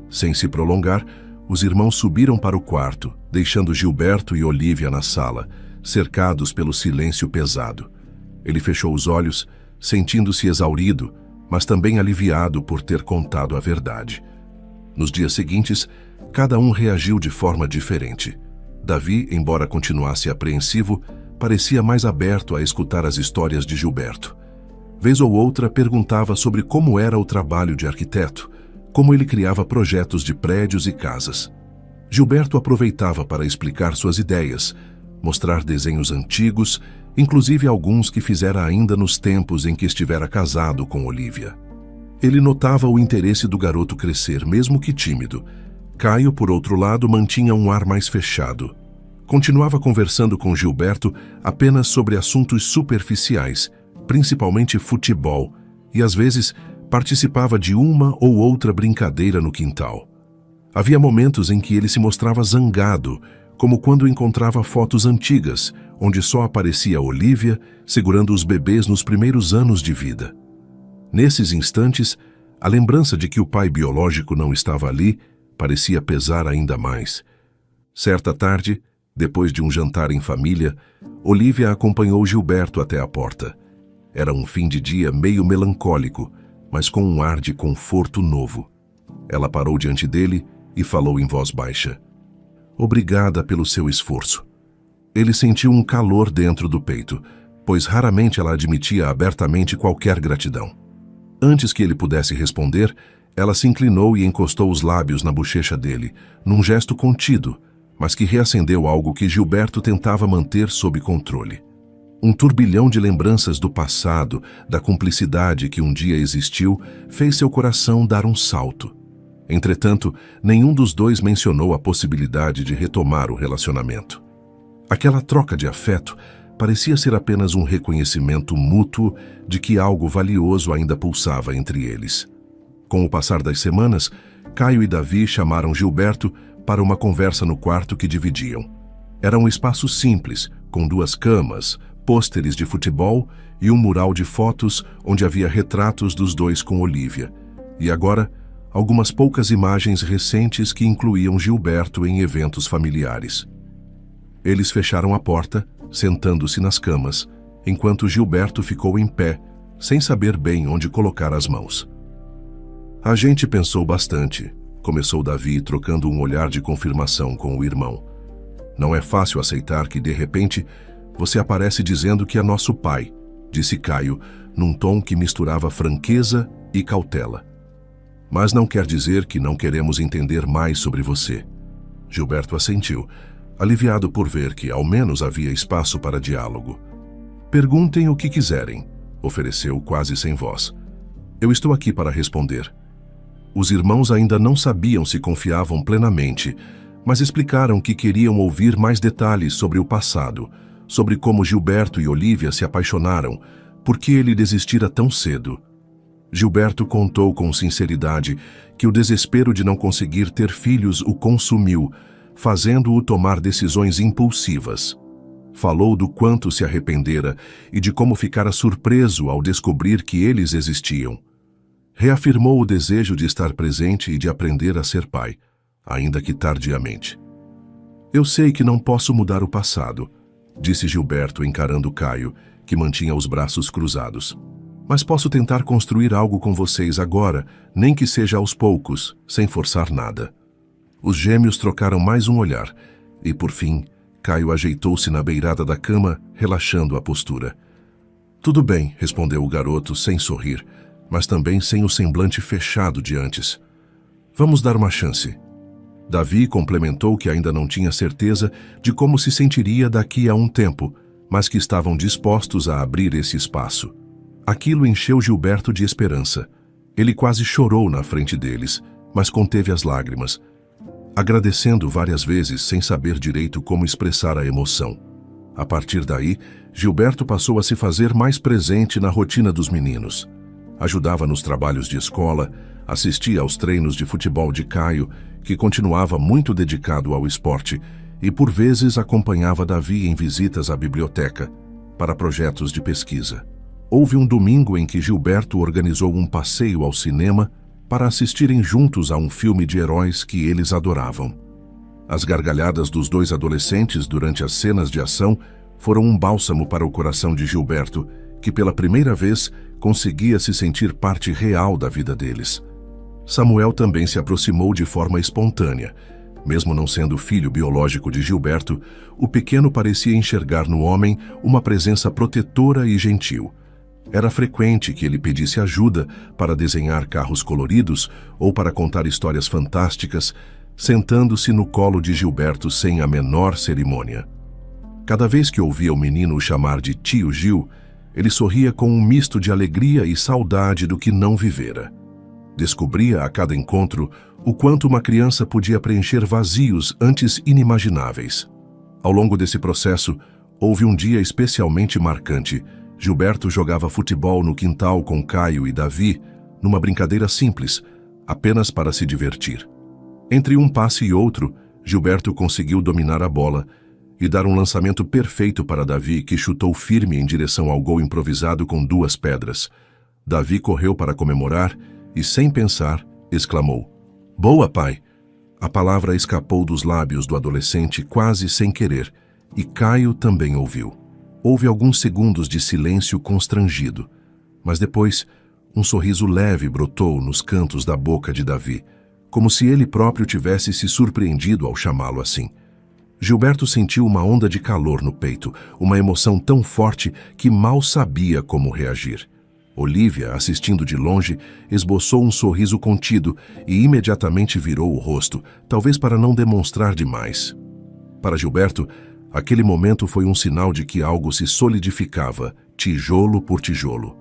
Sem se prolongar, os irmãos subiram para o quarto, deixando Gilberto e Olívia na sala, cercados pelo silêncio pesado. Ele fechou os olhos, sentindo-se exaurido, mas também aliviado por ter contado a verdade. Nos dias seguintes, cada um reagiu de forma diferente. Davi, embora continuasse apreensivo, parecia mais aberto a escutar as histórias de Gilberto. Vez ou outra perguntava sobre como era o trabalho de arquiteto, como ele criava projetos de prédios e casas. Gilberto aproveitava para explicar suas ideias, mostrar desenhos antigos, inclusive alguns que fizera ainda nos tempos em que estivera casado com Olívia. Ele notava o interesse do garoto crescer, mesmo que tímido. Caio, por outro lado, mantinha um ar mais fechado. Continuava conversando com Gilberto apenas sobre assuntos superficiais, principalmente futebol, e às vezes participava de uma ou outra brincadeira no quintal. Havia momentos em que ele se mostrava zangado, como quando encontrava fotos antigas, onde só aparecia Olívia segurando os bebês nos primeiros anos de vida. Nesses instantes, a lembrança de que o pai biológico não estava ali parecia pesar ainda mais. Certa tarde, depois de um jantar em família, Olívia acompanhou Gilberto até a porta. Era um fim de dia meio melancólico, mas com um ar de conforto novo. Ela parou diante dele e falou em voz baixa. Obrigada pelo seu esforço. Ele sentiu um calor dentro do peito, pois raramente ela admitia abertamente qualquer gratidão. Antes que ele pudesse responder, ela se inclinou e encostou os lábios na bochecha dele, num gesto contido, mas que reacendeu algo que Gilberto tentava manter sob controle. Um turbilhão de lembranças do passado, da cumplicidade que um dia existiu, fez seu coração dar um salto. Entretanto, nenhum dos dois mencionou a possibilidade de retomar o relacionamento. Aquela troca de afeto parecia ser apenas um reconhecimento mútuo de que algo valioso ainda pulsava entre eles. Com o passar das semanas, Caio e Davi chamaram Gilberto para uma conversa no quarto que dividiam. Era um espaço simples, com 2 camas, pôsteres de futebol e um mural de fotos onde havia retratos dos dois com Olívia. E agora, algumas poucas imagens recentes que incluíam Gilberto em eventos familiares. Eles fecharam a porta, sentando-se nas camas, enquanto Gilberto ficou em pé, sem saber bem onde colocar as mãos. A gente pensou bastante, começou Davi trocando um olhar de confirmação com o irmão. Não é fácil aceitar que, de repente, você aparece dizendo que é nosso pai, disse Caio, num tom que misturava franqueza e cautela. Mas não quer dizer que não queremos entender mais sobre você. Gilberto assentiu, aliviado por ver que ao menos havia espaço para diálogo. Perguntem o que quiserem, ofereceu quase sem voz. Eu estou aqui para responder. Os irmãos ainda não sabiam se confiavam plenamente, mas explicaram que queriam ouvir mais detalhes sobre o passado, sobre como Gilberto e Olívia se apaixonaram, por que ele desistira tão cedo. Gilberto contou com sinceridade que o desespero de não conseguir ter filhos o consumiu, fazendo-o tomar decisões impulsivas. Falou do quanto se arrependera e de como ficara surpreso ao descobrir que eles existiam. Reafirmou o desejo de estar presente e de aprender a ser pai, ainda que tardiamente. Eu sei que não posso mudar o passado, disse Gilberto encarando Caio, que mantinha os braços cruzados. Mas posso tentar construir algo com vocês agora, nem que seja aos poucos, sem forçar nada. Os gêmeos trocaram mais um olhar e, por fim, Caio ajeitou-se na beirada da cama, relaxando a postura. Tudo bem, respondeu o garoto sem sorrir, mas também sem o semblante fechado de antes. Vamos dar uma chance. Davi complementou que ainda não tinha certeza de como se sentiria daqui a um tempo, mas que estavam dispostos a abrir esse espaço. Aquilo encheu Gilberto de esperança. Ele quase chorou na frente deles, mas conteve as lágrimas, agradecendo várias vezes sem saber direito como expressar a emoção. A partir daí, Gilberto passou a se fazer mais presente na rotina dos meninos. Ajudava nos trabalhos de escola, assistia aos treinos de futebol de Caio, que continuava muito dedicado ao esporte, e por vezes acompanhava Davi em visitas à biblioteca, para projetos de pesquisa. Houve um domingo em que Gilberto organizou um passeio ao cinema para assistirem juntos a um filme de heróis que eles adoravam. As gargalhadas dos dois adolescentes durante as cenas de ação foram um bálsamo para o coração de Gilberto, que pela primeira vez conseguia se sentir parte real da vida deles. Samuel também se aproximou de forma espontânea. Mesmo não sendo filho biológico de Gilberto, o pequeno parecia enxergar no homem uma presença protetora e gentil. Era frequente que ele pedisse ajuda para desenhar carros coloridos ou para contar histórias fantásticas, sentando-se no colo de Gilberto sem a menor cerimônia. Cada vez que ouvia o menino o chamar de tio Gil, ele sorria com um misto de alegria e saudade do que não vivera. Descobria a cada encontro o quanto uma criança podia preencher vazios antes inimagináveis. Ao longo desse processo, houve um dia especialmente marcante. Gilberto jogava futebol no quintal com Caio e Davi, numa brincadeira simples, apenas para se divertir. Entre um passe e outro, Gilberto conseguiu dominar a bola e dar um lançamento perfeito para Davi, que chutou firme em direção ao gol improvisado com 2 pedras. Davi correu para comemorar e, sem pensar, exclamou: "Boa, pai!" A palavra escapou dos lábios do adolescente quase sem querer, e Caio também ouviu. Houve alguns segundos de silêncio constrangido, mas depois um sorriso leve brotou nos cantos da boca de Davi, como se ele próprio tivesse se surpreendido ao chamá-lo assim. Gilberto sentiu uma onda de calor no peito, uma emoção tão forte que mal sabia como reagir. Olívia, assistindo de longe, esboçou um sorriso contido e imediatamente virou o rosto, talvez para não demonstrar demais. Para Gilberto, aquele momento foi um sinal de que algo se solidificava, tijolo por tijolo.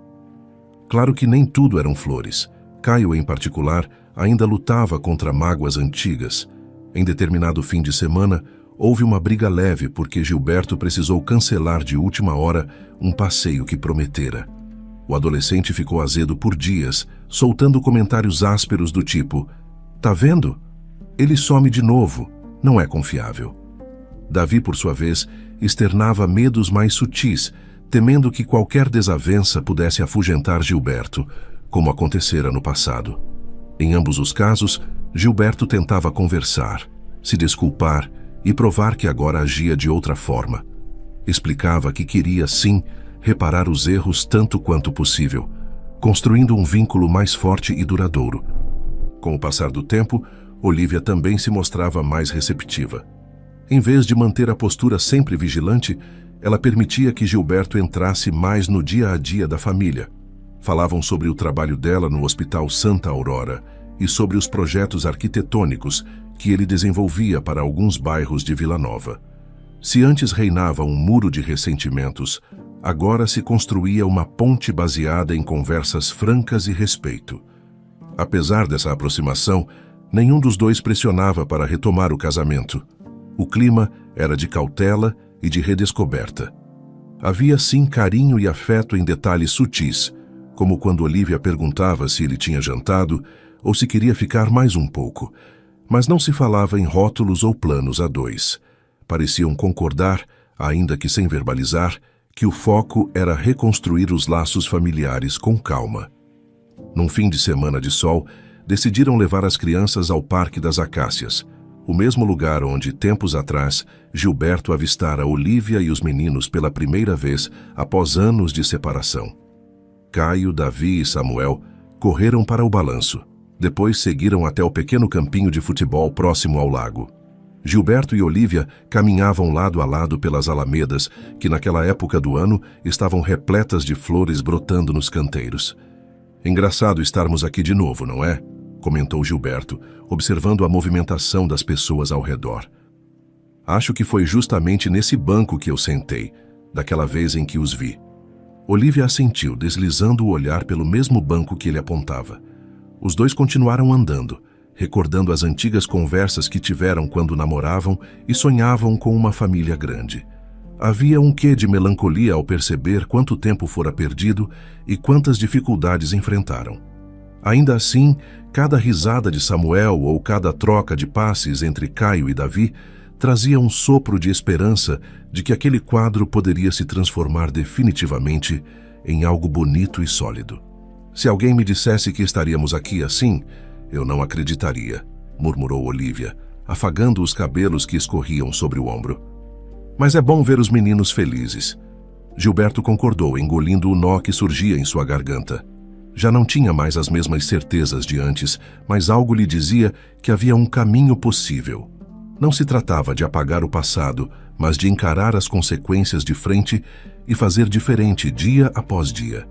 Claro que nem tudo eram flores. Caio, em particular, ainda lutava contra mágoas antigas. Em determinado fim de semana, houve uma briga leve porque Gilberto precisou cancelar de última hora um passeio que prometera. O adolescente ficou azedo por dias, soltando comentários ásperos do tipo: "Tá vendo? Ele some de novo, não é confiável." Davi, por sua vez, externava medos mais sutis, temendo que qualquer desavença pudesse afugentar Gilberto, como acontecera no passado. Em ambos os casos, Gilberto tentava conversar, se desculpar e provar que agora agia de outra forma. Explicava que queria, sim, reparar os erros tanto quanto possível, construindo um vínculo mais forte e duradouro. Com o passar do tempo, Olivia também se mostrava mais receptiva. Em vez de manter a postura sempre vigilante, ela permitia que Gilberto entrasse mais no dia a dia da família. Falavam sobre o trabalho dela no Hospital Santa Aurora e sobre os projetos arquitetônicos que ele desenvolvia para alguns bairros de Vila Nova. Se antes reinava um muro de ressentimentos, agora se construía uma ponte baseada em conversas francas e respeito. Apesar dessa aproximação, nenhum dos dois pressionava para retomar o casamento. O clima era de cautela e de redescoberta. Havia sim carinho e afeto em detalhes sutis, como quando Olivia perguntava se ele tinha jantado ou se queria ficar mais um pouco, mas não se falava em rótulos ou planos a dois. Pareciam concordar, ainda que sem verbalizar, que o foco era reconstruir os laços familiares com calma. Num fim de semana de sol, decidiram levar as crianças ao Parque das Acácias, o mesmo lugar onde, tempos atrás, Gilberto avistara Olivia e os meninos pela primeira vez após anos de separação. Caio, Davi e Samuel correram para o balanço. Depois seguiram até o pequeno campinho de futebol próximo ao lago. Gilberto e Olivia caminhavam lado a lado pelas alamedas, que naquela época do ano estavam repletas de flores brotando nos canteiros. "Engraçado estarmos aqui de novo, não é?", comentou Gilberto, observando a movimentação das pessoas ao redor. "Acho que foi justamente nesse banco que eu sentei, daquela vez em que os vi." Olivia assentiu, deslizando o olhar pelo mesmo banco que ele apontava. Os dois continuaram andando, recordando as antigas conversas que tiveram quando namoravam e sonhavam com uma família grande. Havia um quê de melancolia ao perceber quanto tempo fora perdido e quantas dificuldades enfrentaram. Ainda assim, cada risada de Samuel ou cada troca de passes entre Caio e Davi trazia um sopro de esperança de que aquele quadro poderia se transformar definitivamente em algo bonito e sólido. "Se alguém me dissesse que estaríamos aqui assim, eu não acreditaria", murmurou Olivia, afagando os cabelos que escorriam sobre o ombro. "Mas é bom ver os meninos felizes." Gilberto concordou, engolindo o nó que surgia em sua garganta. Já não tinha mais as mesmas certezas de antes, mas algo lhe dizia que havia um caminho possível. Não se tratava de apagar o passado, mas de encarar as consequências de frente e fazer diferente dia após dia.